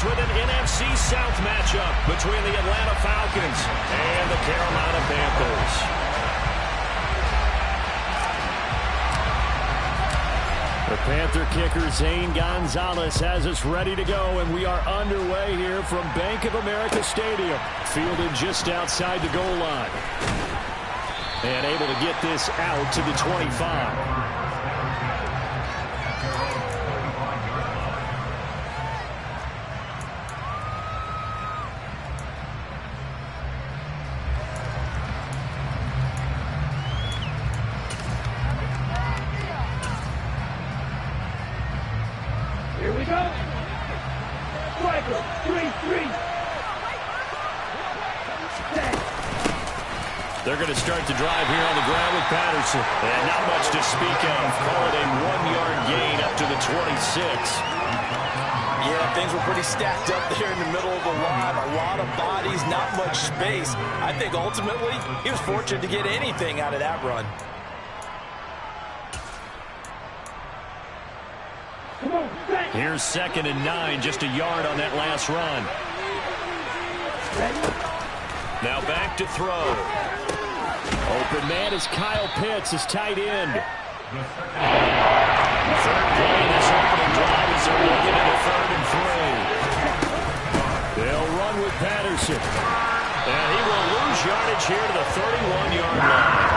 begins with an NFC South matchup between the Atlanta Falcons and the Carolina Panthers. The Panther kicker, Zane Gonzalez, has us ready to go, and we are underway here from Bank of America Stadium, fielded just outside the goal line. And able to get this out to the 25. Here we go. Striker, 3-3. They're going to start the drive here on the ground with Patterson. And not much to speak of. Call it a 1-yard gain up to the 26. Yeah, things were pretty stacked up there in the middle of the line. A lot of bodies, not much space. I think ultimately he was fortunate to get anything out of that run. Here's 2nd and 9, just a yard on that last run. Now back to throw. Open man is Kyle Pitts, his tight end. Third play in this opening drive as they're looking at a 3rd and 3. They'll run with Patterson. And he will lose yardage here to the 31-yard line.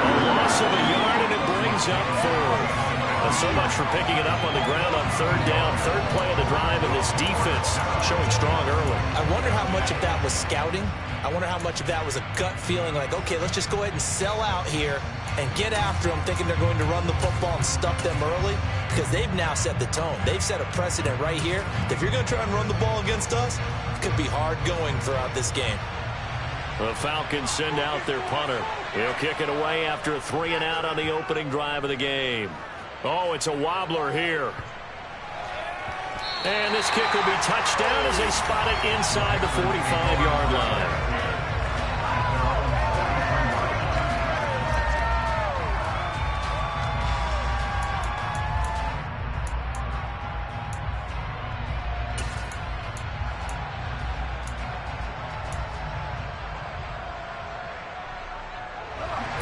A loss of a yard, and it brings up 4th. So much for picking it up on the ground on 3rd down. 3rd play of the drive, and this defense showing strong early. I wonder how much of that was scouting. I wonder how much of that was a gut feeling like, okay, let's just go ahead and sell out here and get after them, thinking they're going to run the football and stuff them early, because they've now set the tone. They've set a precedent right here. If you're going to try and run the ball against us, it could be hard going throughout this game. The Falcons send out their punter. He'll kick it away after a 3-and-out on the opening drive of the game. Oh, it's a wobbler here. And this kick will be touchdown as they spot it inside the 45-yard line.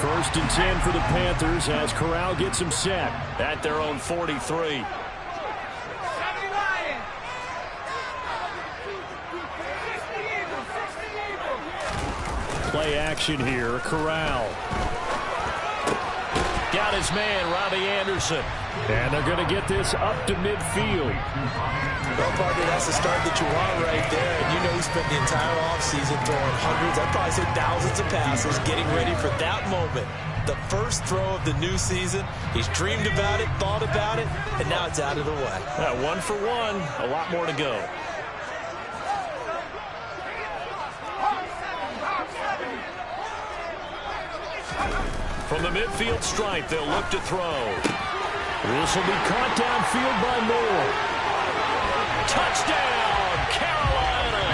First and 10 for the Panthers as Corral gets them set at their own 43. Play action here. Corral. Got his man, Robbie Anderson. And they're going to get this up to midfield. Well, partner, that's the start that you want right there. And you know he spent the entire offseason throwing hundreds, I'd probably say thousands of passes, getting ready for that moment. The first throw of the new season. He's dreamed about it, thought about it, and now it's out of the way. 1 for 1. A lot more to go. From the midfield stripe, they'll look to throw. This will be caught downfield by Moore. Touchdown, Carolina!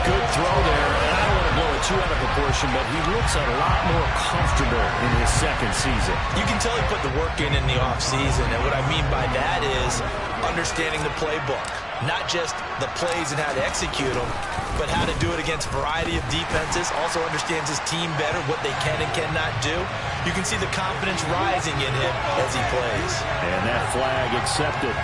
Good throw there, and I don't want to blow it too out of proportion, but he looks a lot more comfortable in his 2nd season. You can tell he put the work in the offseason, and what I mean by that is understanding the playbook. Not just the plays and how to execute them, but how to do it against a variety of defenses. Also understands his team better, what they can and cannot do. You can see the confidence rising in him as he plays. And that flag accepted.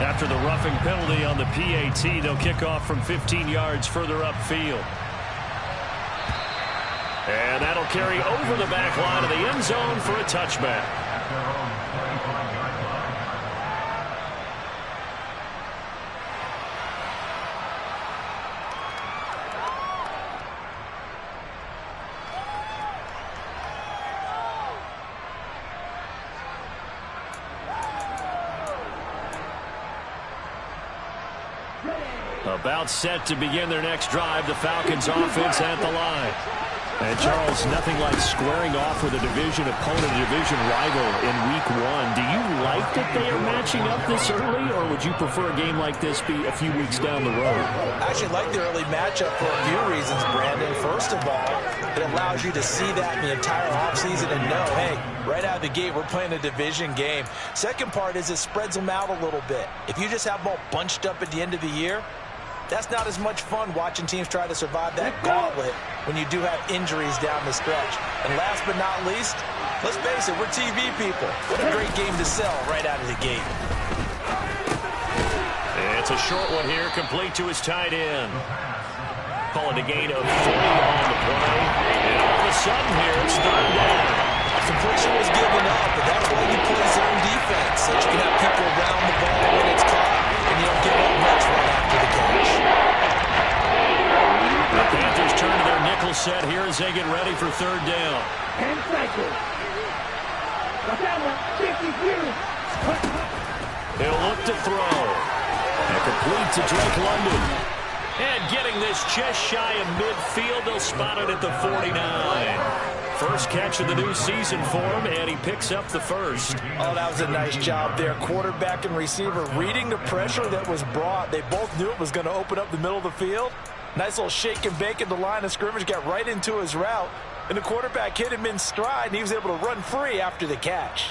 After the roughing penalty on the PAT, they'll kick off from 15 yards further upfield. And that'll carry over the back line of the end zone for a touchback. About set to begin their next drive, the Falcons offense at the line. And Charles, nothing like squaring off with a division opponent, a division rival in week 1. Do you like that they are matching up this early, or would you prefer a game like this be a few weeks down the road? I actually like the early matchup for a few reasons, Brandon. First of all, it allows you to see that in the entire offseason and know, hey, right out of the gate, we're playing a division game. Second part is it spreads them out a little bit. If you just have them all bunched up at the end of the year, that's not as much fun watching teams try to survive that gauntlet when you do have injuries down the stretch. And last but not least, let's face it, we're TV people. What a great game to sell right out of the gate. It's a short one here, complete to his tight end. Calling a gain of 40 on the play. And all of a sudden here, it's third down. Completion was given up, but that's why you play zone defense, so you can have people around the ball when it's caught, and you don't give up much right after the catch. The Panthers turn to their nickel set here as they get ready for third down. And cycle. He'll look to throw. And complete to Drake London. And getting this just shy of midfield, they'll spot it at the 49. First catch of the new season for him, and he picks up the first. Oh, that was a nice job there. Quarterback and receiver reading the pressure that was brought. They both knew it was going to open up the middle of the field. Nice little shake and bake at the line of scrimmage, got right into his route. And the quarterback hit him in stride, and he was able to run free after the catch.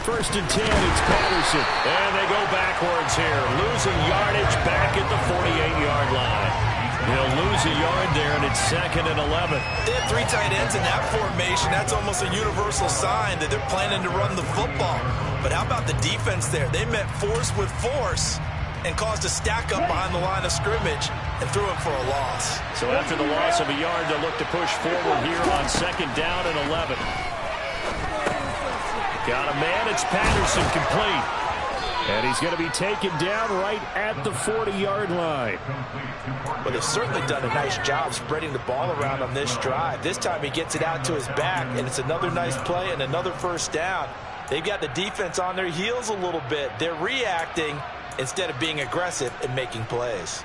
First and 10, it's Patterson. And they go backwards here. Losing yardage back at the 48-yard line. They'll lose a yard there, and it's 2nd and 11. They have 3 tight ends in that formation. That's almost a universal sign that they're planning to run the football. But how about the defense there? They met force with force and caused a stack up behind the line of scrimmage and threw him for a loss. So after the loss of a yard, they'll look to push forward here on 2nd down and 11. Got a man, it's Patterson, complete. And he's going to be taken down right at the 40-yard line. Well, they've certainly done a nice job spreading the ball around on this drive. This time he gets it out to his back, and it's another nice play and another first down. They've got the defense on their heels a little bit. They're reacting instead of being aggressive and making plays.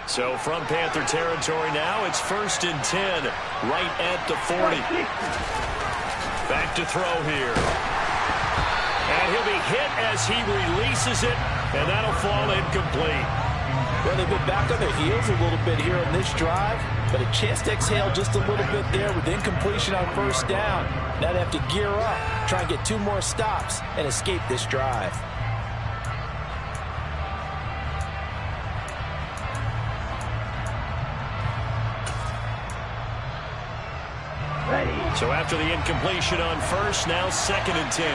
So from Panther territory now, it's 1st and 10, right at the 40. Back to throw here. And he'll be hit as he releases it, and that'll fall incomplete. Well, they've been back on their heels a little bit here on this drive, but a chance to exhale just a little bit there with incompletion on first down. Now they have to gear up, try and get 2 more stops, and escape this drive. So after the incompletion on first, now 2nd and 10.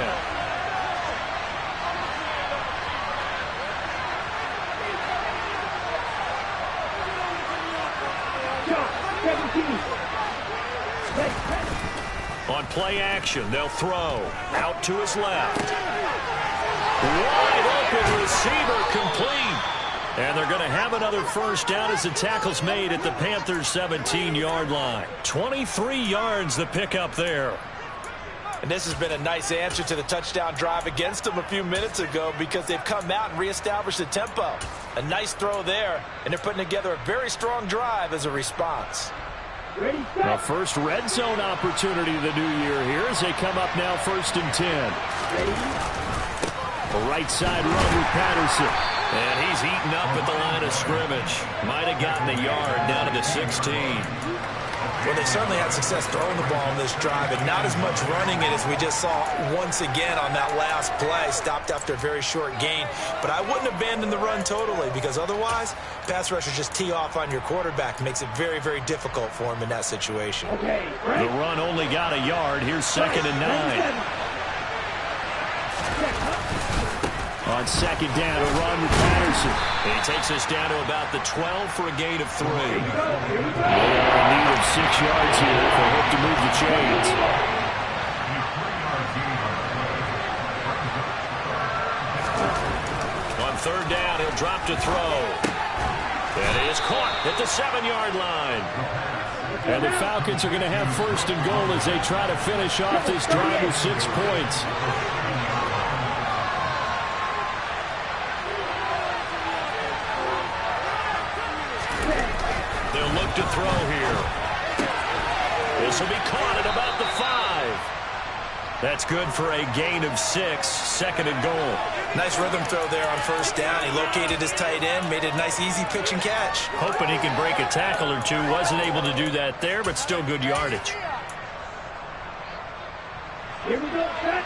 On play action, they'll throw out to his left. Wide open receiver, complete. And they're going to have another first down as the tackle's made at the Panthers' 17-yard line. 23 yards the pickup there. And this has been a nice answer to the touchdown drive against them a few minutes ago because they've come out and reestablished the tempo. A nice throw there, and they're putting together a very strong drive as a response. The first red zone opportunity of the new year here as they come up now 1st and 10. The right side run with Patterson. And he's eaten up at the line of scrimmage. Might have gotten a yard down to the 16. Well, they certainly had success throwing the ball on this drive, and not as much running it as we just saw once again on that last play. Stopped after a very short gain. But I wouldn't abandon the run totally, because otherwise, pass rushers just tee off on your quarterback. Makes it very, very difficult for him in that situation. The run only got a yard. Here's 2nd and 9. On 2nd down, a run with Patterson. He takes us down to about the 12 for a gain of 3. They are in need of 6 yards here if they hope to move the chains. On 3rd down, he'll drop to throw. That is caught at the 7-yard line. And the Falcons are going to have first and goal as they try to finish off this drive with 6 points. They'll look to throw here. This will be caught at about the 5. That's good for a gain of 6, second and goal. Nice rhythm throw there on first down. He located his tight end, made it a nice, easy pitch and catch. Hoping he can break a tackle or two. Wasn't able to do that there, but still good yardage. Here we go, set.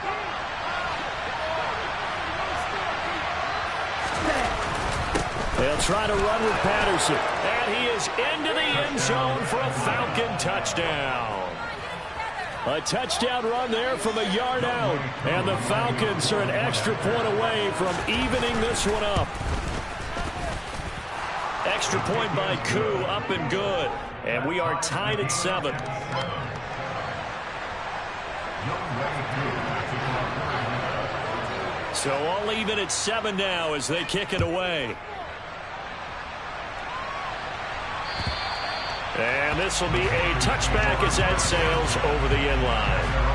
They'll try to run with Patterson. And he is into the end zone for a Falcon touchdown. A touchdown run there from a yard out. And the Falcons are an extra point away from evening this one up. Extra point by Koo, up and good. And we are tied at 7. So all even at 7 now as they kick it away. And this will be a touchback as that sails over the end line.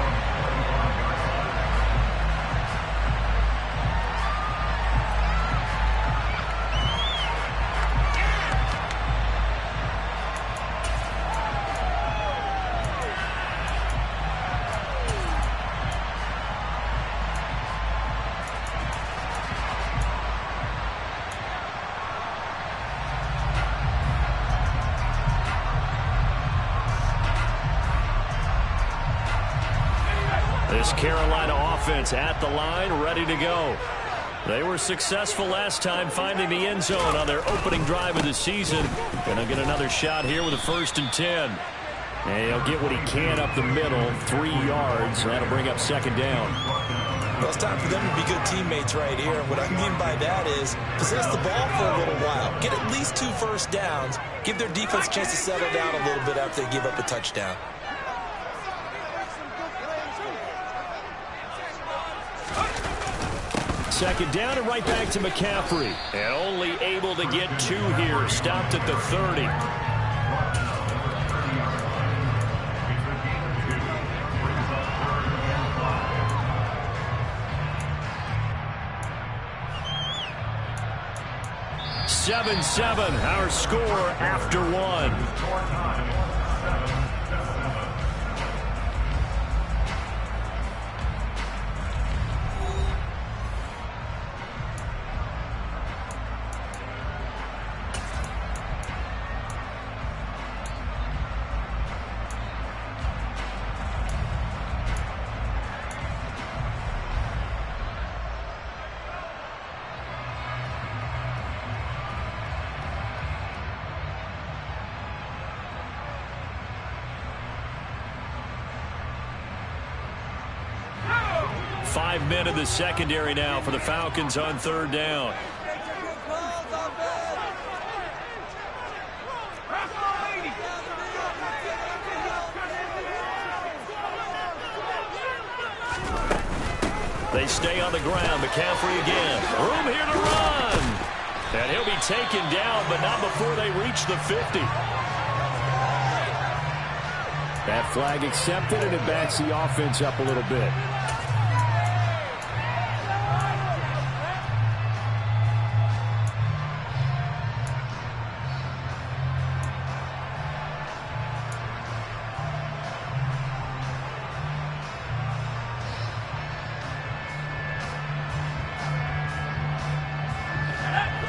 This Carolina offense at the line, ready to go. They were successful last time finding the end zone on their opening drive of the season. Gonna get another shot here with a 1st and 10. And he'll get what he can up the middle, 3 yards. That'll bring up 2nd down. Well, it's time for them to be good teammates right here. And what I mean by that is possess the ball for a little while. Get at least 2 first downs. Give their defense a chance to settle down a little bit after they give up a touchdown. Second down and right back to McCaffrey. And only able to get 2 here. Stopped at the 30. (7-7) our score after 1. Five men in the secondary now for the Falcons on 3rd down. They stay on the ground. McCaffrey again. Room here to run. And he'll be taken down, but not before they reach the 50. That flag accepted, and it backs the offense up a little bit.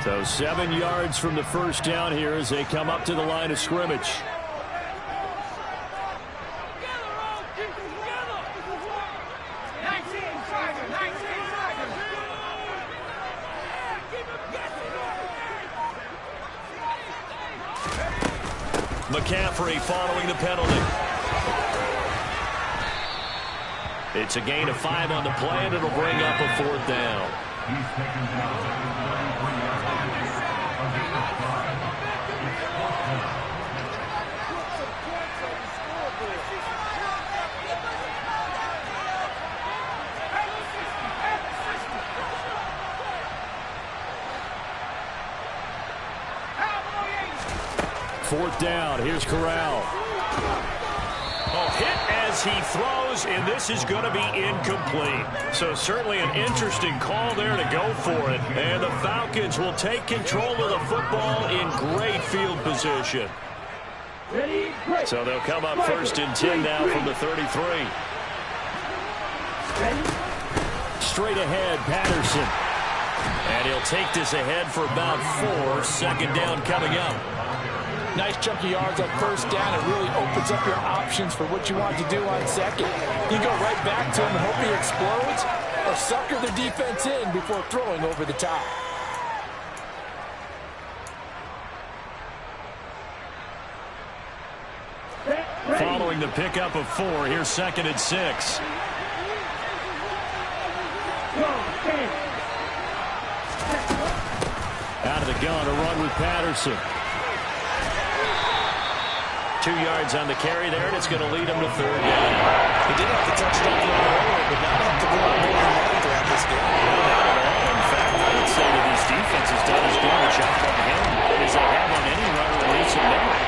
So 7 yards from the first down here as they come up to the line of scrimmage. McCaffrey following the penalty. It's a gain of 5 on the play, and it'll bring up a 4th down. Fourth down. Here's Corral. Oh, hit as he throws, and this is going to be incomplete. So certainly an interesting call there to go for it. And the Falcons will take control of the football in great field position. So they'll come up 1st and 10 now from the 33. Straight ahead, Patterson. And he'll take this ahead for about 4. 2nd down coming up. Nice chunk of yards on 1st down. It really opens up your options for what you want to do on 2nd. You go right back to him and hope he explodes, or sucker the defense in before throwing over the top. Following the pickup of 4, here's 2nd and 6. Out of the gun, a run with Patterson. 2 yards on the carry there, and it's going to lead him to 3rd down. He did have the touchdown run earlier, but now have to go on more than that throughout this game. Not at all. In fact, I would say that this defense has done as good a job on him as they have on any runner in recent memory.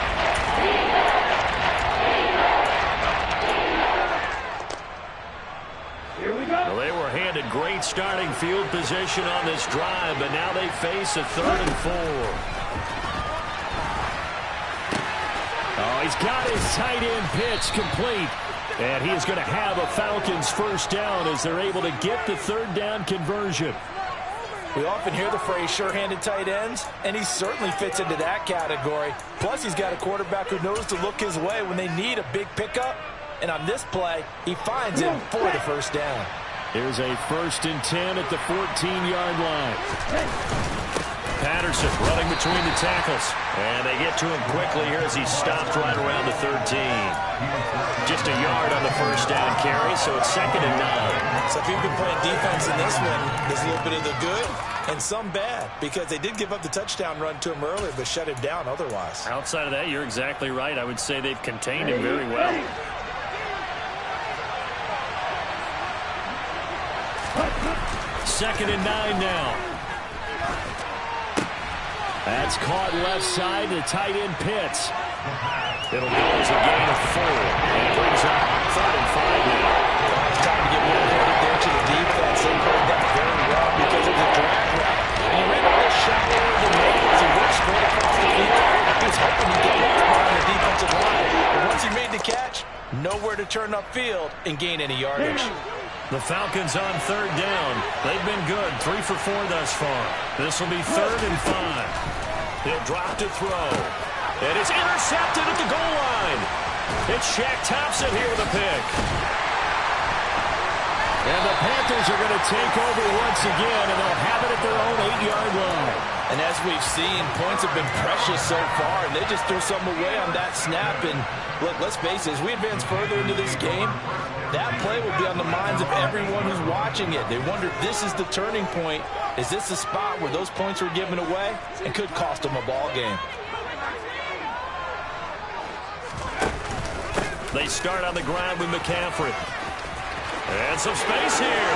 Here we go. Well, they were handed great starting field position on this drive, but now they face a 3rd and 4. Oh, he's got his tight end pitch complete. And he is going to have a Falcons 1st down as they're able to get the 3rd down conversion. We often hear the phrase sure-handed tight ends, and he certainly fits into that category. Plus, he's got a quarterback who knows to look his way when they need a big pickup. And on this play, he finds him for the 1st down. Here's a 1st and 10 at the 14-yard line. Patterson running between the tackles. And they get to him quickly here as he's stopped right around the 13. Just a yard on the 1st down carry, so it's 2nd and 9. So if you've been playing defense in this one, there's a little bit of the good and some bad, because they did give up the touchdown run to him earlier, but shut him down otherwise. Outside of that, you're exactly right. I would say they've contained him very well. Second and 9 now. That's caught left side to tight end Pitts. It'll go as a gain of 4. And it brings up 3rd and 5 now. It's time to give more credit there to the defense. They played that very well because of the drag route. And he ran a little shallower than that as he worked straight across the field. He was hoping he'd get lost behind the defensive line. But once he made the catch, nowhere to turn upfield and gain any yardage. The Falcons on 3rd down. They've been good. 3 for 4 thus far. This will be 3rd and 5. He'll drop to throw. And it's intercepted at the goal line. It's Shaq Thompson here with a pick. And the Panthers are going to take over once again, and they'll have it at their own 8-yard line. And as we've seen, points have been precious so far, and they just threw some away on that snap. And look, let's face it, as we advance further into this game, that play will be on the minds of everyone who's watching it. They wonder if this is the turning point. Is this the spot where those points were given away and could cost them a ball game? They start on the ground with McCaffrey. And some space here.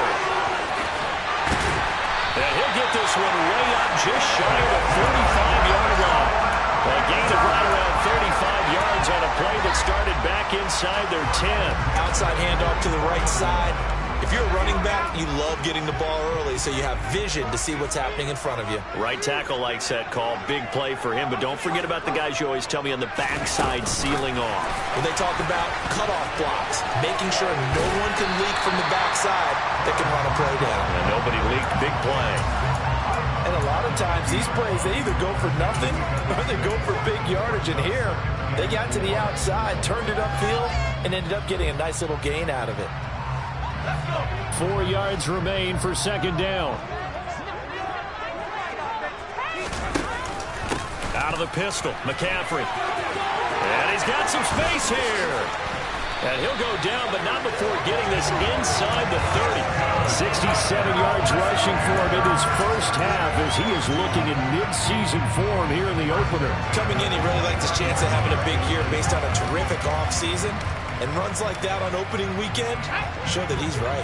And he'll get this one way up just shy of the 45-yard line. A gain of right around 35 yards on a play that started back inside their 10. Outside handoff to the right side. If you're a running back, you love getting the ball early so you have vision to see what's happening in front of you. Right tackle likes that call. Big play for him. But don't forget about the guys you always tell me on the backside sealing off. When they talk about cutoff blocks, making sure no one can leak from the backside that can run a play down. And nobody leaked. Big play. And a lot of times, these plays, they either go for nothing or they go for big yardage. And here, they got to the outside, turned it upfield, and ended up getting a nice little gain out of it. 4 yards remain for 2nd down. Out of the pistol, McCaffrey. And he's got some space here. And he'll go down, but not before getting this inside the 30. 67 yards rushing for him in his first half as he is looking in mid-season form here in the opener. Coming in, he really liked his chance of having a big year based on a terrific offseason. And runs like that on opening weekend show that he's right.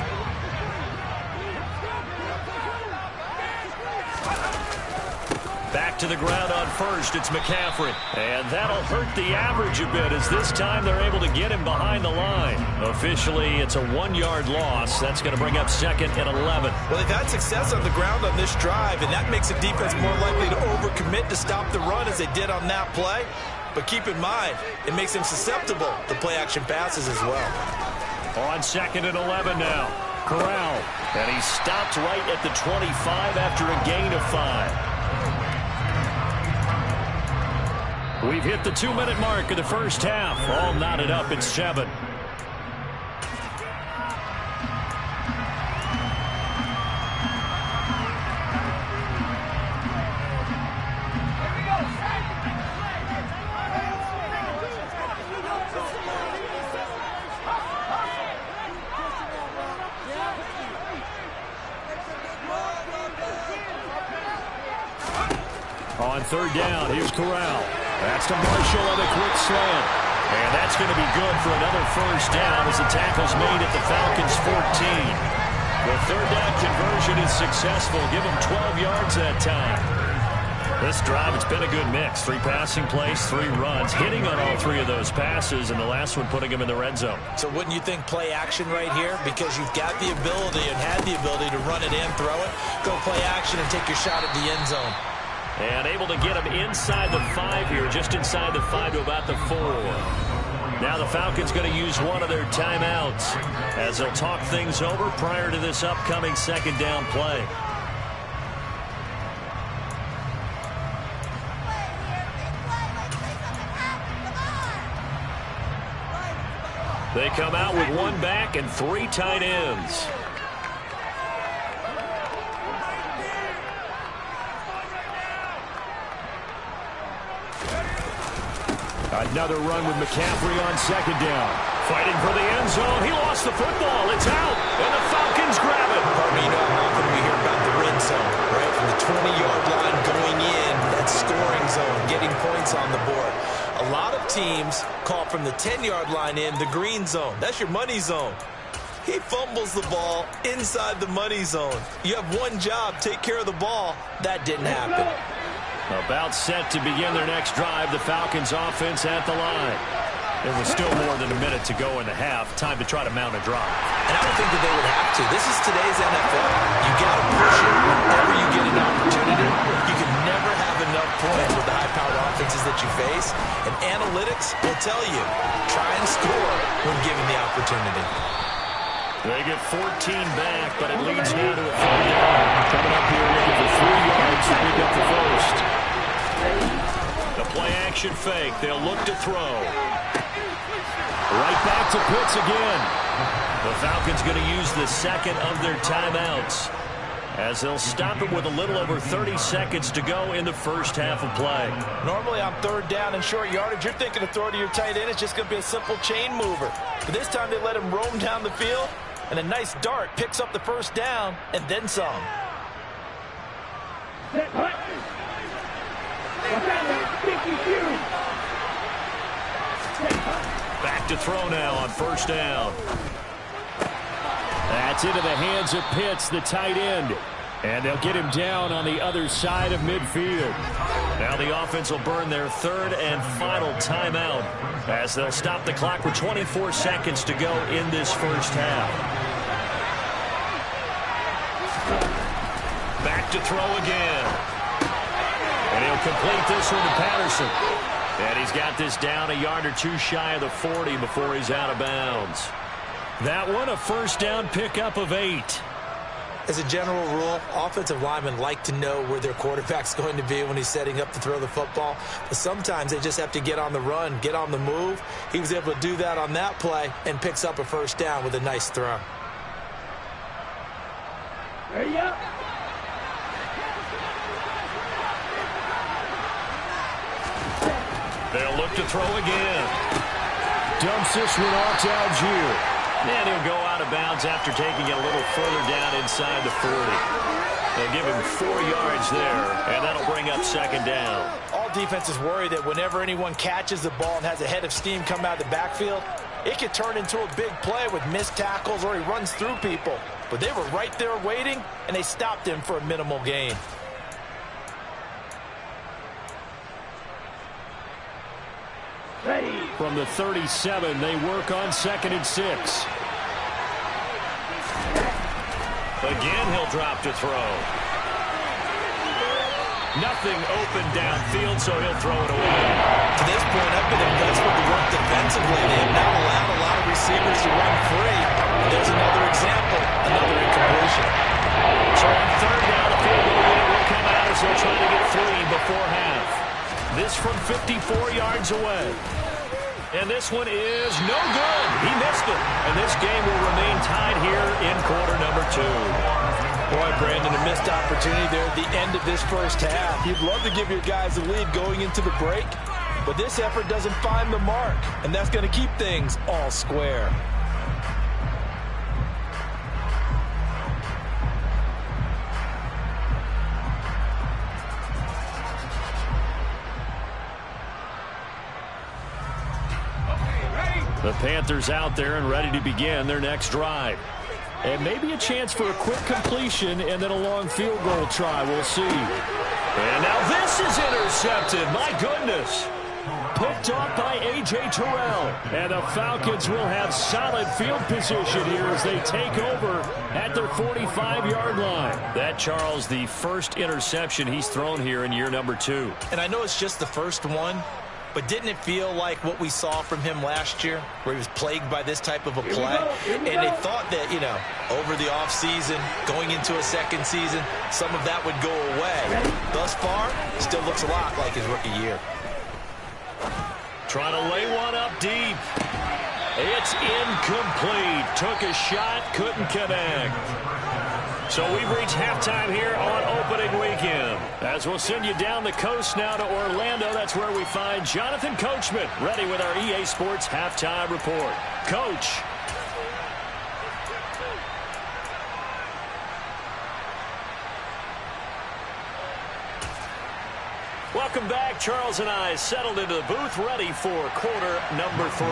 Back to the ground on first. It's McCaffrey. And that'll hurt the average a bit as this time they're able to get him behind the line. Officially, it's a 1-yard loss. That's going to bring up second and 11. Well, they've had success on the ground on this drive, and that makes the defense more likely to overcommit to stop the run as they did on that play. But keep in mind, it makes them susceptible to play-action passes as well. On second and 11 now. Corral. And he stopped right at the 25 after a gain of 5. We've hit the 2-minute mark of the first half. All knotted up at 7. On third down, here's Corral. That's to Marshall on a quick slant. And that's going to be good for another first down as the tackle's made at the Falcons' 14. The third down conversion is successful. Give them 12 yards that time. This drive, it's been a good mix. 3 passing plays, 3 runs, hitting on all 3 of those passes, and the last one putting him in the red zone. So wouldn't you think play action right here? Because you've got the ability and had the ability to run it in, throw it, go play action, and take your shot at the end zone. And able to get him inside the 5 here, just inside the 5 to about the 4. Now the Falcons going to use one of their timeouts as they'll talk things over prior to this upcoming second down play. They come out with 1 back and 3 tight ends. Another run with McCaffrey on second down. Fighting for the end zone. He lost the football. It's out. And the Falcons grab it. You know how often we hear about the red zone, right? From the 20-yard line going in, that scoring zone, getting points on the board. A lot of teams call from the 10-yard line in the green zone. That's your money zone. He fumbles the ball inside the money zone. You have one job, take care of the ball. That didn't happen. About set to begin their next drive. The Falcons offense at the line. There was still more than a minute to go in the half. Time to try to mount a drive. And I don't think that they would have to. This is today's NFL. You got to push it whenever you get an opportunity. You can never have enough points with the high-powered offenses that you face. And analytics will tell you, try and score when given the opportunity. They get 14 back, but it leads now to a third down. Coming up here looking for 3 yards to pick up the first. The play-action fake. They'll look to throw. Right back to Pitts again. The Falcons going to use the second of their timeouts as they'll stop it with a little over 30 seconds to go in the first half of play. Normally on third down and short yardage, you're thinking of throwing to your tight end. It's just going to be a simple chain mover. But this time they let him roam down the field, and a nice dart picks up the first down and then some. Back to throw now on first down. That's into the hands of Pitts, the tight end. And they'll get him down on the other side of midfield. Now the offense will burn their third and final timeout as they'll stop the clock with 24 seconds to go in this first half. Back to throw again. And he'll complete this one to Patterson. And he's got this down a yard or 2 shy of the 40 before he's out of bounds. That one a first down pickup of 8. As a general rule, offensive linemen like to know where their quarterback's going to be when he's setting up to throw the football. But sometimes they just have to get on the run, get on the move. He was able to do that on that play and picks up a first down with a nice throw. Ready up. They'll look to throw again. Dumps this one off to Algier. And he'll go out of bounds after taking it a little further down inside the 40. They'll give him 4 yards there, and that'll bring up second down. All defenses worry that whenever anyone catches the ball and has a head of steam come out of the backfield, it could turn into a big play with missed tackles or he runs through people. But they were right there waiting, and they stopped him for a minimal gain. Ready. From the 37, they work on 2nd and 6. Again, he'll drop to throw. Nothing open downfield, so he'll throw it away. To this point, I've been impressed with the work defensively. They have not allowed a lot of receivers to run free. There's another example, another incompletion. So on 3rd down, the field goal unit will come out as they'll try to get 3 before half. This from 54 yards away. And this one is no good. He missed it. And this game will remain tied here in quarter number 2. Boy, Brandon, a missed opportunity there at the end of this first half. You'd love to give your guys the lead going into the break, but this effort doesn't find the mark, and that's going to keep things all square. The Panthers out there and ready to begin their next drive. And maybe a chance for a quick completion and then a long field goal try. We'll see. And now this is intercepted. My goodness. Picked off by A.J. Terrell. And the Falcons will have solid field position here as they take over at their 45-yard line. That, Charles, the first interception he's thrown here in year number 2. And I know it's just the first one, but didn't it feel like what we saw from him last year, where he was plagued by this type of a play? And they thought that, you know, over the offseason, going into a second season, some of that would go away. Thus far, still looks a lot like his rookie year. Trying to lay one up deep. It's incomplete. Took a shot, couldn't connect. So we've reached halftime here on opening weekend. As we'll send you down the coast now to Orlando, that's where we find Jonathan Coachman, ready with our EA Sports halftime report. Coach. Welcome back. Charles and I settled into the booth, ready for quarter number 3.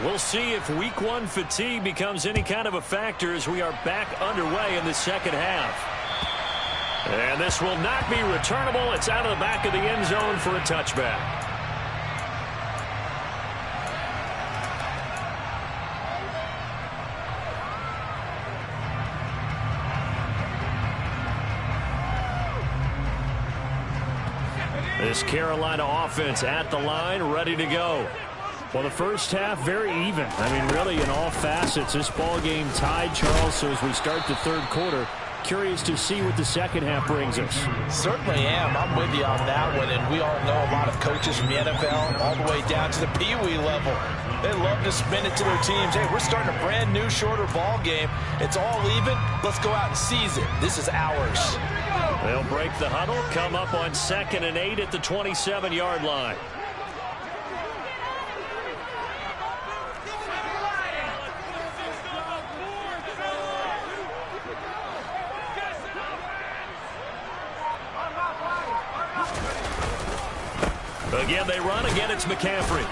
We'll see if week 1 fatigue becomes any kind of a factor as we are back underway in the second half. And this will not be returnable. It's out of the back of the end zone for a touchback. This Carolina offense at the line, ready to go. Well, the first half, very even. I mean, really, in all facets, this ball game tied, Charles. So as we start the third quarter, curious to see what the second half brings us. Certainly am. I'm with you on that one. And we all know a lot of coaches from the NFL all the way down to the Pee-wee level. They love to spin it to their teams. Hey, we're starting a brand new, shorter ball game. It's all even. Let's go out and seize it. This is ours. They'll break the huddle, come up on 2nd and 8 at the 27-yard line. Again, they run. Again, it's McCaffrey.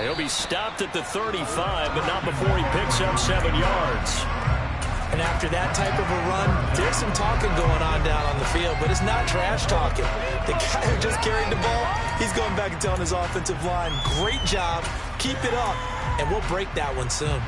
He'll be stopped at the 35, but not before he picks up 7 yards. And after that type of a run, there's some talking going on down on the field, but it's not trash talking. The guy who just carried the ball, he's going back and telling his offensive line, great job, keep it up, and we'll break that one soon.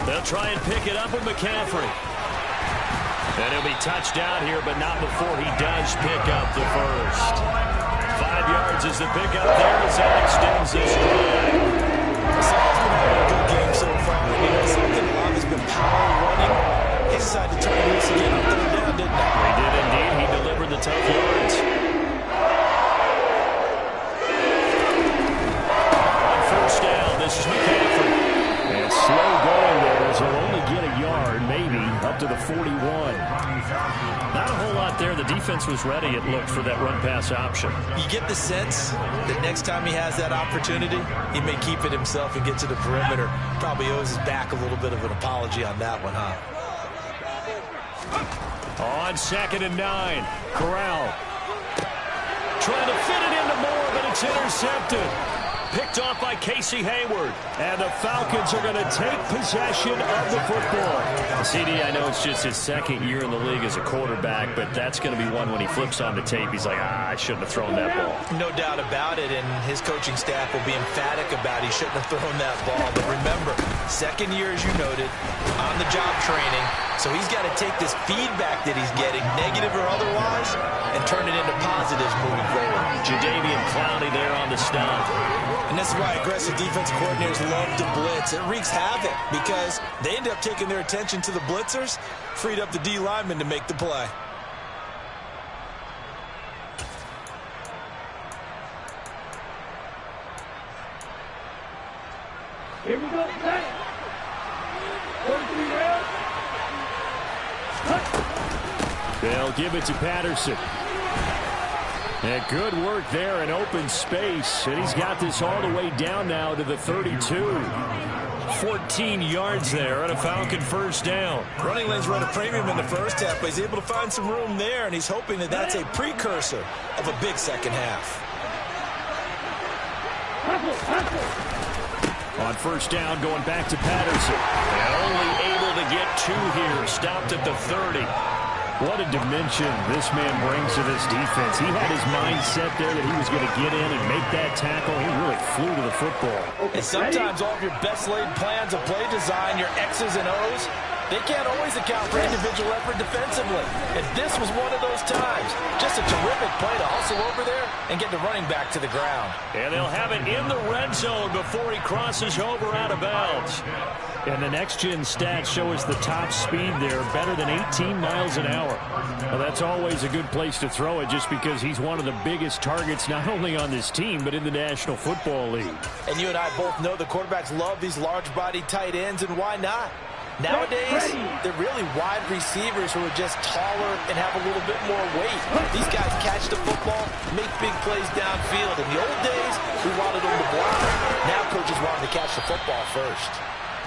They'll try and pick it up with McCaffrey. And he'll be touched down here, but not before he does pick up the first. 5 yards is the pickup there as that extends this drive. Saul's been having a good game so far. You know, something a lot has been power running. He decided to turn loose again on 3rd down, didn't he? He did indeed. He delivered the tough yards. On 1st down, this is McCaffrey. And slow going there as he'll only get a yard, maybe, up to the 41. Not a whole lot there. The defense was ready, it looked, for that run-pass option. You get the sense that next time he has that opportunity, he may keep it himself and get to the perimeter. Probably owes his back a little bit of an apology on that one, huh? On 2nd and 9, Corral trying to fit it into Moore, but it's intercepted. Picked off by Casey Hayward. And the Falcons are going to take possession of the football. CD, I know it's just his 2nd year in the league as a quarterback, but that's going to be one when he flips on the tape. He's like, I shouldn't have thrown that ball. No doubt about it, and his coaching staff will be emphatic about he shouldn't have thrown that ball. But remember, 2nd year, as you noted, on-the-job training. So he's got to take this feedback that he's getting, negative or otherwise, and turn it into positives moving forward. Jadeveon Clowney there on the stop. And this is why aggressive defense coordinators love to blitz. It wreaks havoc because they end up taking their attention to the blitzers, freed up the D lineman to make the play. Here we go, set. 43 rounds. They'll give it to Patterson. And good work there in open space. And he's got this all the way down now to the 32. 14 yards there and a Falcon first down. Running lanes run a premium in the first half, but he's able to find some room there, and he's hoping that that's a precursor of a big second half. On first down, going back to Patterson. And only able to get 2 here. Stopped at the 30. What a dimension this man brings to this defense. He had his mindset there that he was going to get in and make that tackle. He really flew to the football. And sometimes all of your best laid plans of play design, your X's and O's, they can't always account for individual effort defensively. And this was one of those times. Just a terrific play to hustle over there and get the running back to the ground. And they'll have it in the red zone before he crosses over out of bounds. And the next-gen stats show us the top speed there, better than 18 miles an hour. Well, that's always a good place to throw it just because he's one of the biggest targets not only on this team but in the National Football League. And you and I both know the quarterbacks love these large-bodied tight ends, and why not? Nowadays, they're really wide receivers who are just taller and have a little bit more weight. These guys catch the football, make big plays downfield. In the old days, we wanted them to block. Now coaches want them to catch the football first.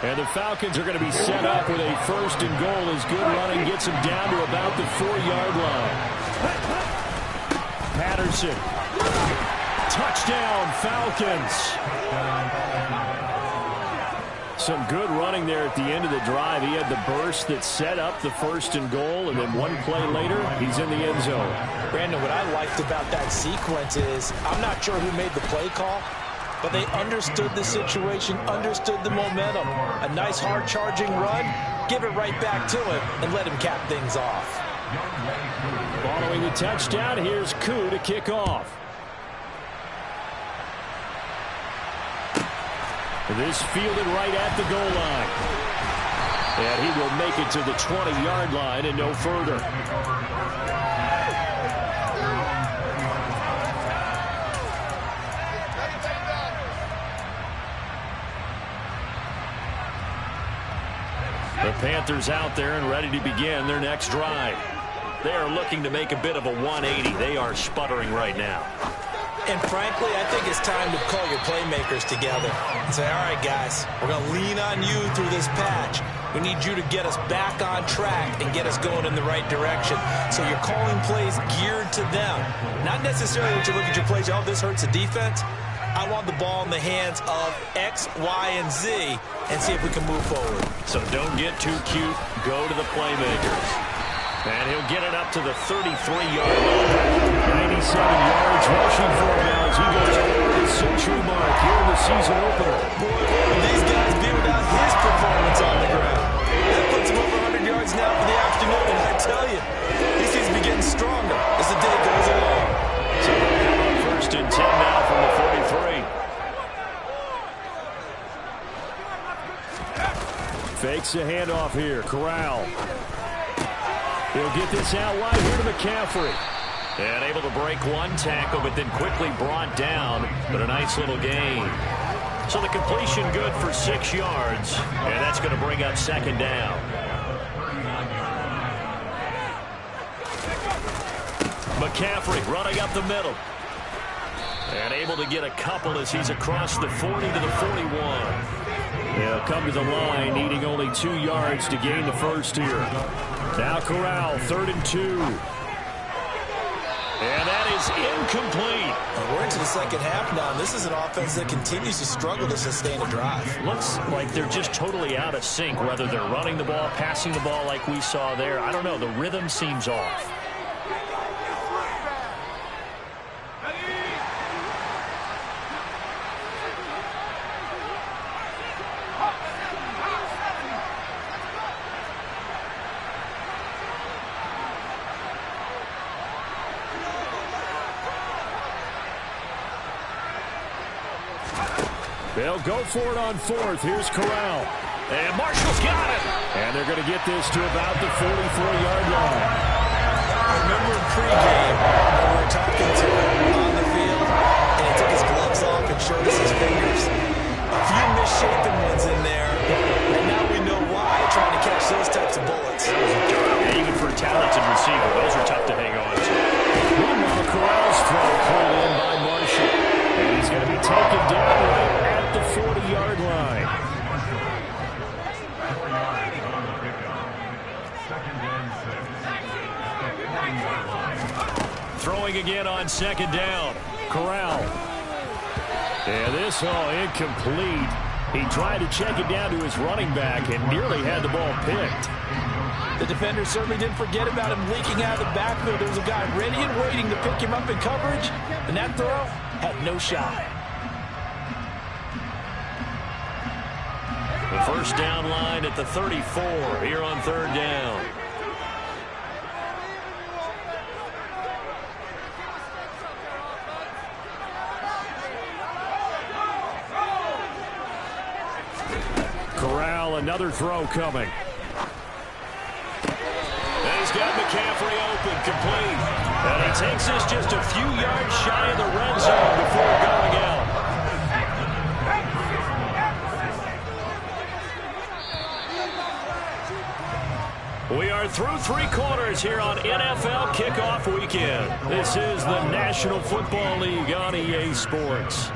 And the Falcons are going to be set up with a first and goal as good running gets them down to about the 4-yard line. Patterson. Touchdown, Falcons. Some good running there at the end of the drive. He had the burst that set up the first and goal, and then one play later, he's in the end zone. Brandon, what I liked about that sequence is I'm not sure who made the play call, but they understood the situation, understood the momentum. A nice hard-charging run, give it right back to him, and let him cap things off. Following the touchdown, here's Koo to kick off. This fielded right at the goal line. And he will make it to the 20-yard line and no further. The Panthers out there and ready to begin their next drive. They are looking to make a bit of a 180. They are sputtering right now. And frankly, I think it's time to call your playmakers together and say, all right, guys, we're going to lean on you through this patch. We need you to get us back on track and get us going in the right direction. So you're calling plays geared to them. Not necessarily that you look at your plays, oh, this hurts the defense. I want the ball in the hands of X, Y, and Z and see if we can move forward. So don't get too cute. Go to the playmakers. And he'll get it up to the 33-yard line. 97 yards rushing for him now as he goes over the century mark here in the season opener. Boy, these guys be without his performance on the ground. That puts him over 100 yards now for the afternoon, and I tell you, he seems to be getting stronger as the day goes along. So they'll come up first and 10 now from the 43. Fakes the handoff here. Corral. He'll get this out wide here to McCaffrey. And able to break one tackle, but then quickly brought down. But a nice little gain. So the completion good for 6 yards. And that's going to bring up second down. McCaffrey running up the middle. And able to get a couple as he's across the 40 to the 41. They'll come to the line, needing only 2 yards to gain the first here. Now Corral, 3rd and 2. And that is incomplete. We're into the second half now, and this is an offense that continues to struggle to sustain a drive. Looks like they're just totally out of sync, whether they're running the ball, passing the ball like we saw there. I don't know. The rhythm seems off. They'll go for it on 4th. Here's Corral. And Marshall's got it. And they're going to get this to about the 44-yard line. I remember in pregame, we were talking to him on the field, and he took his gloves off and showed us his fingers. A few misshapen ones in there, and now we know why, trying to catch those types of bullets. Yeah, even for a talented receiver, those are tough to hang on to. Meanwhile, Corral's throw pulled in by Marshall. And he's going to be taken down right at the 40-yard line. Throwing again on 2nd down. Corral. And this all incomplete. He tried to check it down to his running back and nearly had the ball picked. The defender certainly didn't forget about him leaking out of the backfield. There was a guy ready and waiting to pick him up in coverage, and that throw had no shot. The first down line at the 34 here on 3rd down. Corral, another throw coming. And he's got McCaffrey open, complete. And he takes this just a few yards shy of the red zone before going out. We are through 3 quarters here on NFL Kickoff Weekend. This is the National Football League on EA Sports.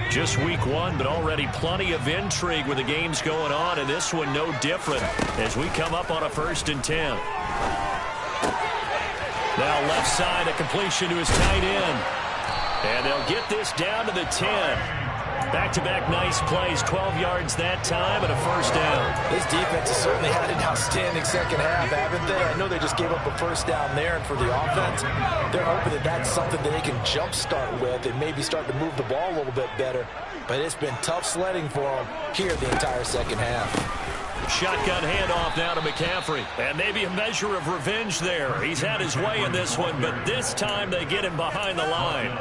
Just week 1, but already plenty of intrigue with the games going on, and this one no different as we come up on a 1st and 10. Now left side, a completion to his tight end. And they'll get this down to the 10. Back-to-back nice plays, 12 yards that time and a 1st down. This defense has certainly had an outstanding second half, haven't they? I know they just gave up a 1st down there, and for the offense, they're hoping that that's something that they can jumpstart with and maybe start to move the ball a little bit better. But it's been tough sledding for them here the entire second half. Shotgun handoff now to McCaffrey. And maybe a measure of revenge there. He's had his way in this one, but this time they get him behind the line.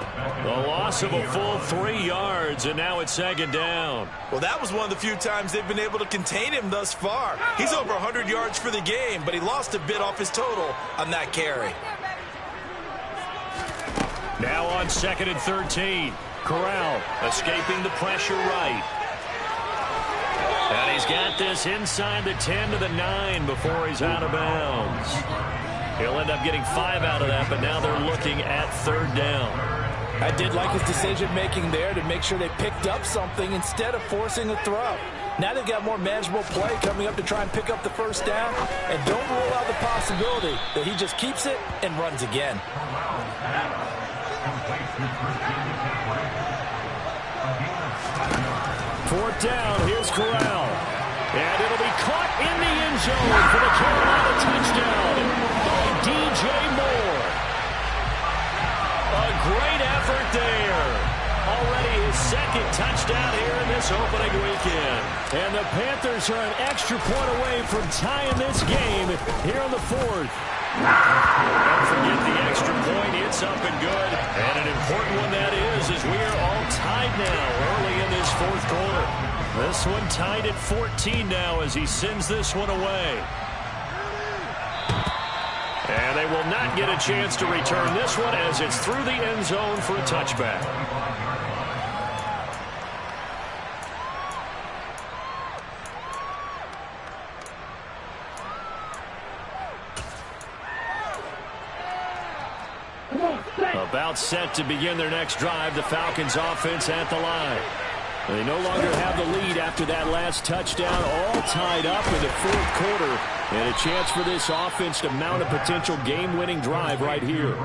The loss of a full 3 yards, and now it's 2nd down. Well, that was one of the few times they've been able to contain him thus far. He's over 100 yards for the game, but he lost a bit off his total on that carry. Now on 2nd and 13. Corral escaping the pressure right. And he's got this inside the 10 to the 9 before he's out of bounds. He'll end up getting 5 out of that, but now they're looking at 3rd down. I did like his decision-making there to make sure they picked up something instead of forcing a throw. Now they've got more manageable play coming up to try and pick up the 1st down, and don't rule out the possibility that he just keeps it and runs again. 4th down, here's Corral. And it'll be caught in the end zone for the Carolina touchdown by DJ Moore. A great effort there. Already his 2nd touchdown here in this opening weekend. And the Panthers are an extra point away from tying this game here on the 4th. Don't forget the extra point. It's up and good. And an important one that is, as we are all tied now early in this 4th quarter. This one tied at 14 now as he sends this one away. And they will not get a chance to return this one as it's through the end zone for a touchback. About set to begin their next drive, the Falcons offense at the line. They no longer have the lead after that last touchdown, all tied up in the fourth quarter. And a chance for this offense to mount a potential game-winning drive right here.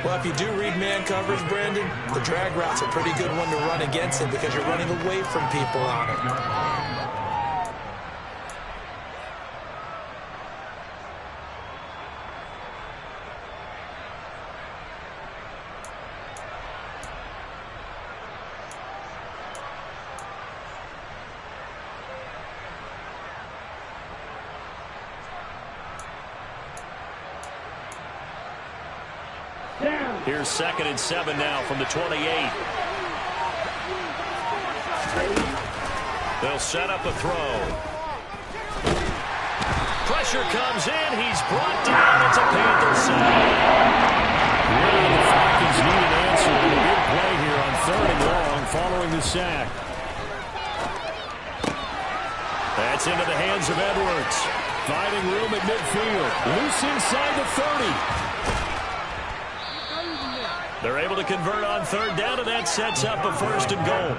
Well, if you do read man coverage, Brandon, the drag route's a pretty good one to run against it because you're running away from people on it. Here's 2nd and 7 now from the 28. They'll set up a throw. Pressure comes in. He's brought down. It's a Panther sack. Really, the Falcons need an answer with a big play here on 3rd and long following the sack. That's into the hands of Edwards. Finding room at midfield. Loose inside the 30. They're able to convert on 3rd down, and that sets up a 1st and goal.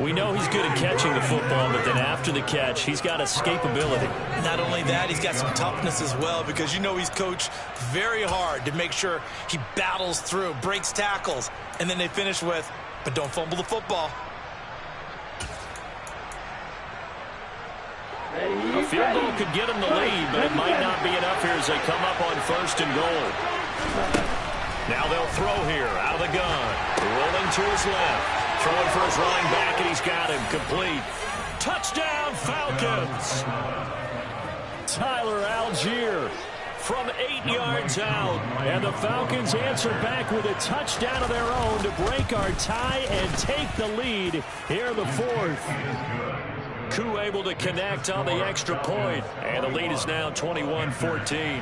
We know he's good at catching the football, but then after the catch, he's got escapability. Not only that, he's got some toughness as well because you know he's coached very hard to make sure he battles through, breaks tackles, and then they finish with, but don't fumble the football. A field goal could get him the lead, but it might not be enough here as they come up on 1st and goal. Now they'll throw here out of the gun. Rolling to his left. Throwing for his running back, and he's got him complete. Touchdown, Falcons. Tyler Algier from 8 yards out. And the Falcons answer back with a touchdown of their own to break our tie and take the lead here in the 4th. Koo able to connect on the extra point. And the lead is now 21-14.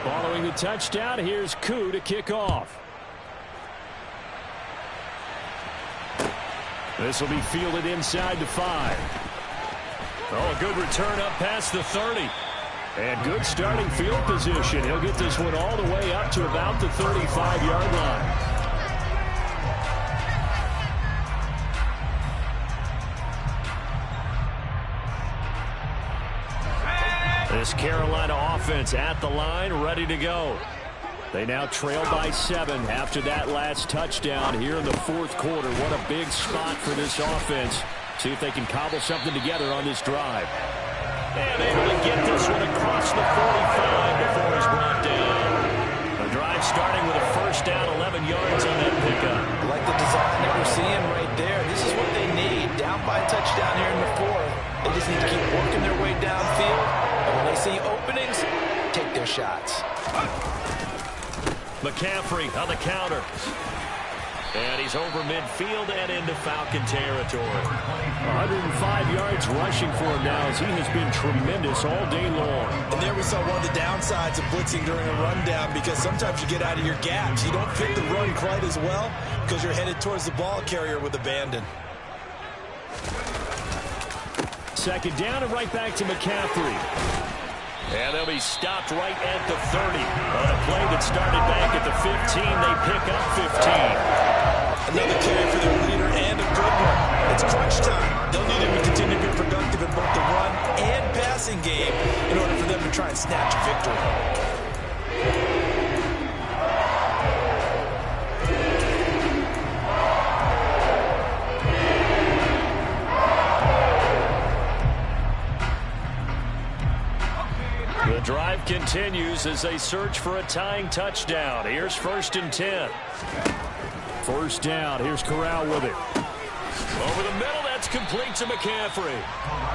Following the touchdown, here's Koo to kick off. This will be fielded inside the 5. Oh, a good return up past the 30. And good starting field position. He'll get this one all the way up to about the 35-yard line. This Carolina offense at the line, ready to go. They now trail by 7 after that last touchdown here in the 4th quarter. What a big spot for this offense. See if they can cobble something together on this drive. And able to get this one across the 45 before he's brought down. A drive starting with a 1st down, 11 yards on that pickup. I like the design that we're seeing right there. This is what they need. Down by a touchdown here in the 4th. They just need to keep working their way downfield. And when they see openings, take their shots. McCaffrey on the counter. And he's over midfield and into Falcon territory. 105 yards rushing for him now as he has been tremendous all day long. And there we saw one of the downsides of blitzing during a rundown because sometimes you get out of your gaps. You don't fit the run quite as well because you're headed towards the ball carrier with abandon. 2nd down and right back to McCaffrey. And they'll be stopped right at the 30. On a play that started back at the 15, they pick up 15. Another carry for their leader and a good one. It's crunch time. They'll need him to continue to be productive in both the run and passing game in order for them to try and snatch a victory. The drive continues as they search for a tying touchdown. Here's 1st and 10. 1st down. Here's Corral with it. Over the middle, that's complete to McCaffrey.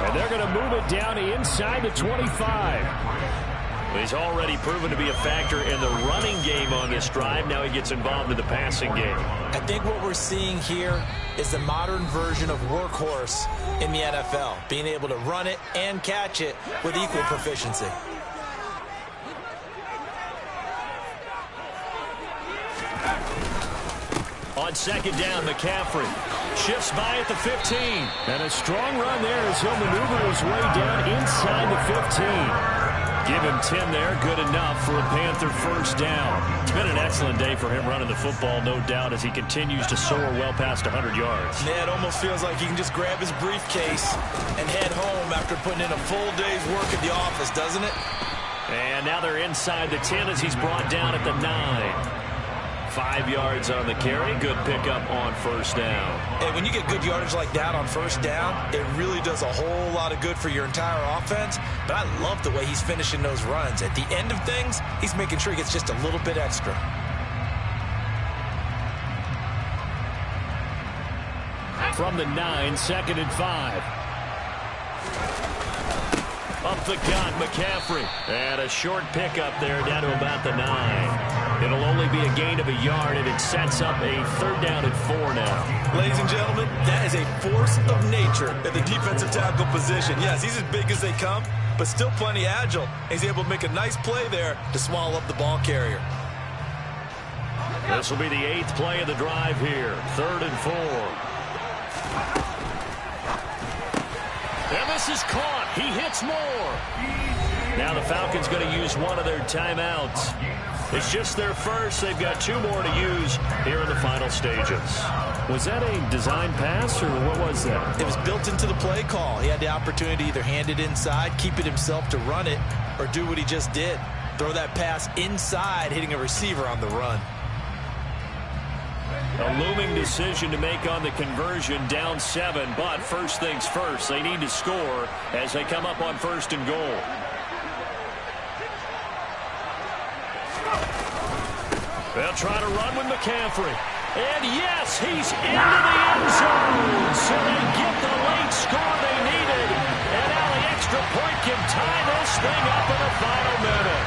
And they're going to move it down inside the 25. He's already proven to be a factor in the running game on this drive. Now he gets involved in the passing game. I think what we're seeing here is the modern version of workhorse in the NFL, being able to run it and catch it with equal proficiency. On second down, McCaffrey shifts by at the 15. And a strong run there as he'll maneuver his way down inside the 15. Give him 10 there, good enough for a Panther first down. It's been an excellent day for him running the football, no doubt, as he continues to soar well past 100 yards. Yeah, it almost feels like he can just grab his briefcase and head home after putting in a full day's work at the office, doesn't it? And now they're inside the 10 as he's brought down at the 9. 5 yards on the carry. Good pickup on first down. Hey, when you get good yardage like that on first down, it really does a whole lot of good for your entire offense. But I love the way he's finishing those runs. At the end of things, he's making sure he gets just a little bit extra. From the 9, second and 5. Up the gut, McCaffrey. And a short pickup there down to about the 9. It'll only be a gain of a yard, and it sets up a third down and 4 now. Ladies and gentlemen, that is a force of nature at the defensive tackle position. Yes, he's as big as they come, but still plenty agile. He's able to make a nice play there to swallow up the ball carrier. This will be the 8th play of the drive here. 3rd and 4. And this is caught. He hits more. Now the Falcons going to use one of their timeouts. It's just their first. They've got 2 more to use here in the final stages. Was that a design pass, or what was that? It was built into the play call. He had the opportunity to either hand it inside, keep it himself to run it, or do what he just did. Throw that pass inside, hitting a receiver on the run. A looming decision to make on the conversion, down 7. But first things first, they need to score as they come up on 1st and goal. They'll try to run with McCaffrey. And yes, he's into the end zone. So they get the late score they needed. And now the extra point can tie this thing up in the final minute.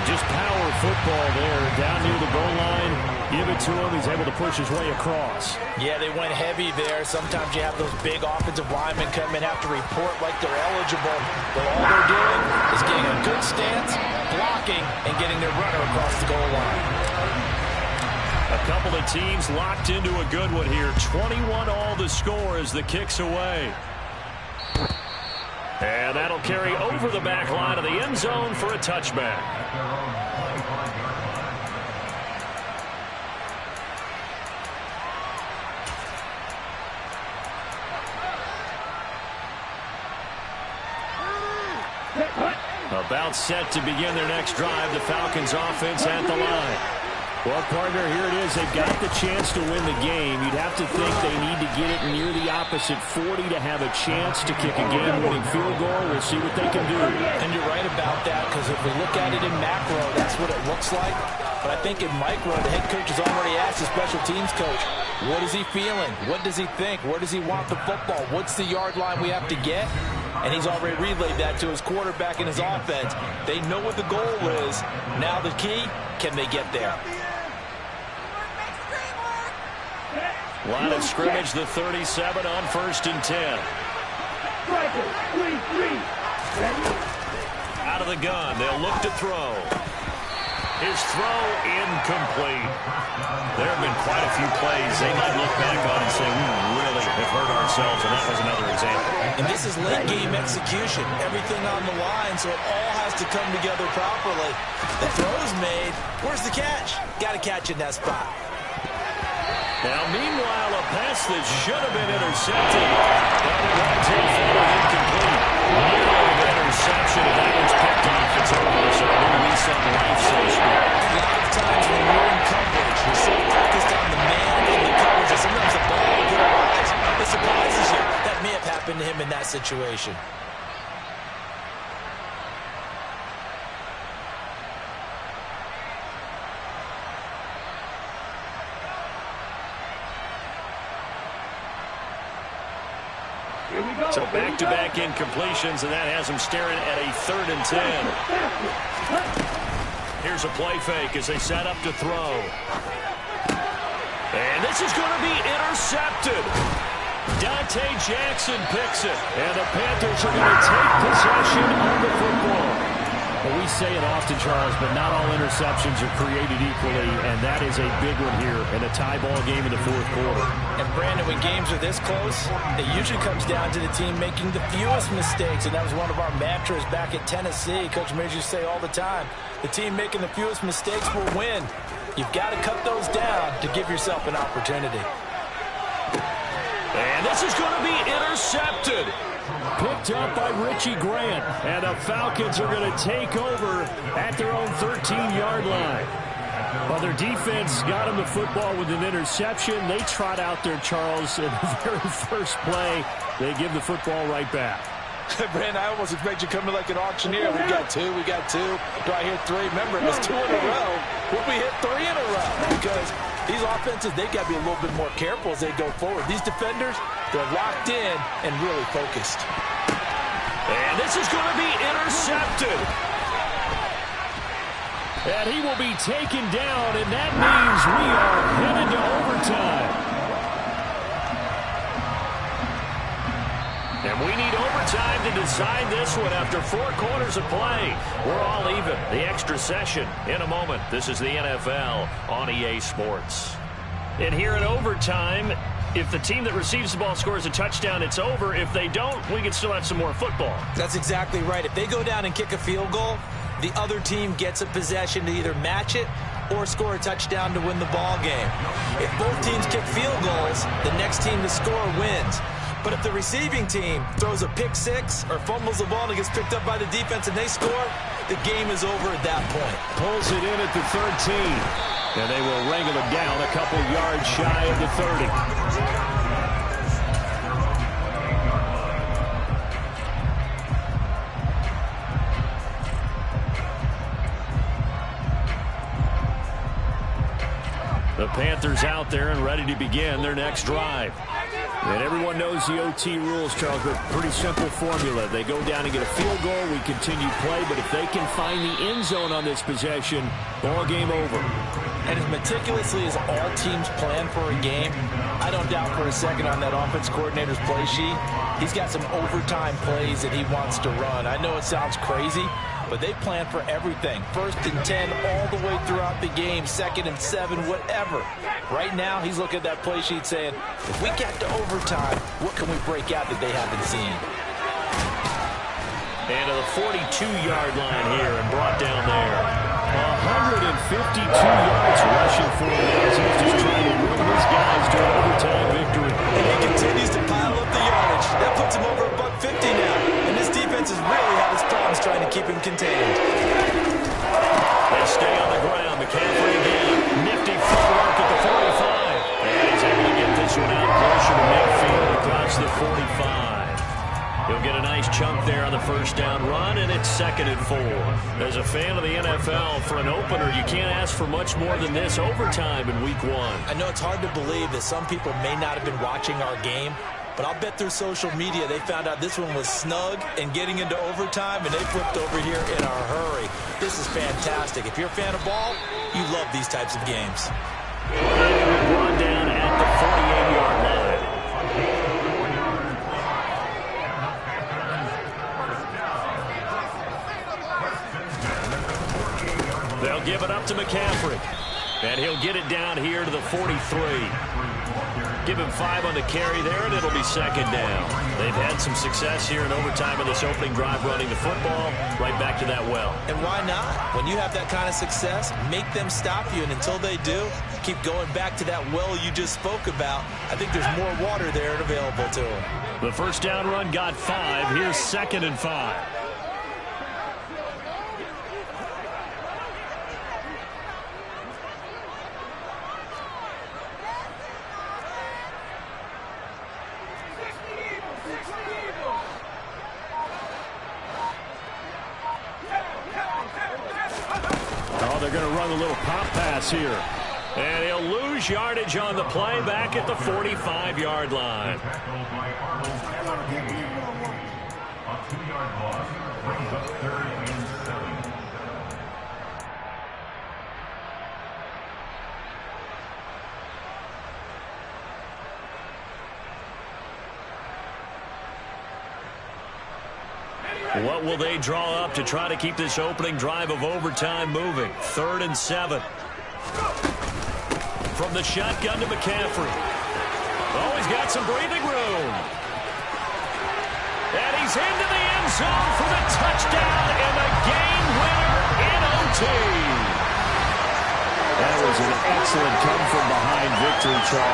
Just power football there, down near the goal line. Give it to him. He's able to push his way across. Yeah, they went heavy there. Sometimes you have those big offensive linemen come in, have to report like they're eligible. But all they're doing is getting a good stance, blocking, and getting their runner across the goal line. A couple of teams locked into a good one here. 21 all the score as the kick's away. And that'll carry over the back line of the end zone for a touchback. About set to begin their next drive. The Falcons offense at the line. Well, partner, here it is. They've got the chance to win the game. You'd have to think they need to get it near the opposite 40 to have a chance to kick a game-winning field goal. We'll see what they can do. And you're right about that, because if we look at it in macro, that's what it looks like. But I think in micro, the head coach has already asked the special teams coach, what is he feeling? What does he think? Where does he want the football? What's the yard line we have to get? And he's already relayed that to his quarterback and his offense. They know what the goal is. Now the key, can they get there? Line of scrimmage, the 37 on 1st and 10. Out of the gun, they'll look to throw. His throw incomplete. There have been quite a few plays they might look back on and say, we really have hurt ourselves, and that was another example. And this is late game execution. Everything on the line, so it all has to come together properly. The throw's made. Where's the catch? Got to catch in that spot. Now, meanwhile, a pass that should have been intercepted. That runs in forward incomplete. Nearly an interception, and that one's picked off. It's over, so a new lease on life, so to speak. A lot of times when you're in coverage, you're so focused on the man and the coverage that sometimes the ball could arrive. It surprises you. That may have happened to him in that situation. So back-to-back incompletions, and that has them staring at a 3rd and 10. Here's a play fake as they set up to throw. And this is going to be intercepted. Dante Jackson picks it. And the Panthers are going to take possession of the football. Well, we say it often, Charles, but not all interceptions are created equally, and that is a big one here in a tie ball game in the 4th quarter. And, Brandon, when games are this close, it usually comes down to the team making the fewest mistakes, and that was one of our mantras back at Tennessee. Coach Mears used to say all the time, the team making the fewest mistakes will win. You've got to cut those down to give yourself an opportunity. And this is going to be intercepted. Picked up by Richie Grant. And the Falcons are going to take over at their own 13-yard line. Well, their defense got them the football with an interception. They trot out there, Charles, in the very first play. They give the football right back. Brandon, I almost expect you coming like an auctioneer. We got two. Do I hear 3? Remember, it was 2 in a row. Will we hit 3 in a row? Because these offenses, they got to be a little bit more careful as they go forward. These defenders, they're locked in and really focused. And this is going to be intercepted. And he will be taken down, and that means we are headed to overtime. And we need overtime to decide this one after 4 quarters of play. We're all even. The extra session in a moment. This is the NFL on EA Sports. And here in overtime, if the team that receives the ball scores a touchdown, it's over. If they don't, we can still have some more football. That's exactly right. If they go down and kick a field goal, the other team gets a possession to either match it or score a touchdown to win the ball game. If both teams kick field goals, the next team to score wins. But if the receiving team throws a pick 6 or fumbles the ball and it gets picked up by the defense and they score, the game is over at that point. Pulls it in at the 13. And they will wrangle him down a couple yards shy of the 30. The Panthers out there and ready to begin their next drive. And everyone knows the OT rules, Charles, but pretty simple formula. They go down and get a field goal, we continue play, but if they can find the end zone on this possession, ball game over. And as meticulously as all teams plan for a game, I don't doubt for a second on that offense coordinator's play sheet, he's got some overtime plays that he wants to run. I know it sounds crazy, but they plan for everything. 1st and 10 all the way throughout the game, 2nd and 7, whatever. Right now, he's looking at that play sheet saying, if we get to overtime, what can we break out that they haven't seen? And to the 42-yard line here and brought down there. 152 yards rushing for him as he's just trying to win his guys to an overtime victory. And he continues to pile up the yardage. That puts him over $150 now. And this defense has really had its problems trying to keep him contained. They stay on the ground. McCaffrey again. Nifty footwork at the 45. And he's able to get this one out closer to midfield across the 45. He'll get a nice chunk there on the 1st down run, and it's 2nd and 4. As a fan of the NFL, for an opener, you can't ask for much more than this overtime in Week 1. I know it's hard to believe that some people may not have been watching our game, but I'll bet through social media they found out this one was snug and getting into overtime, and they flipped over here in a hurry. This is fantastic. If you're a fan of ball, you love these types of games. Brought down at the 48-yard line. They'll give it up to McCaffrey. And he'll get it down here to the 43. Give him 5 on the carry there, and it'll be 2nd down. They've had some success here in overtime in this opening drive running the football right back to that well. And why not? When you have that kind of success, make them stop you, and until they do, keep going back to that well you just spoke about. I think there's more water there and available to them. The 1st down run got 5. Here's 2nd and 5. They're going to run a little pop pass here. And he'll lose yardage on the play back at the 45-yard line. A 2-yard loss brings up 3rd and 7. What will they draw up to try to keep this opening drive of overtime moving? 3rd and 7. From the shotgun to McCaffrey. Oh, he's got some breathing room. And he's into the end zone for the touchdown and the game winner in OT. That was an excellent come-from-behind victory, Charles.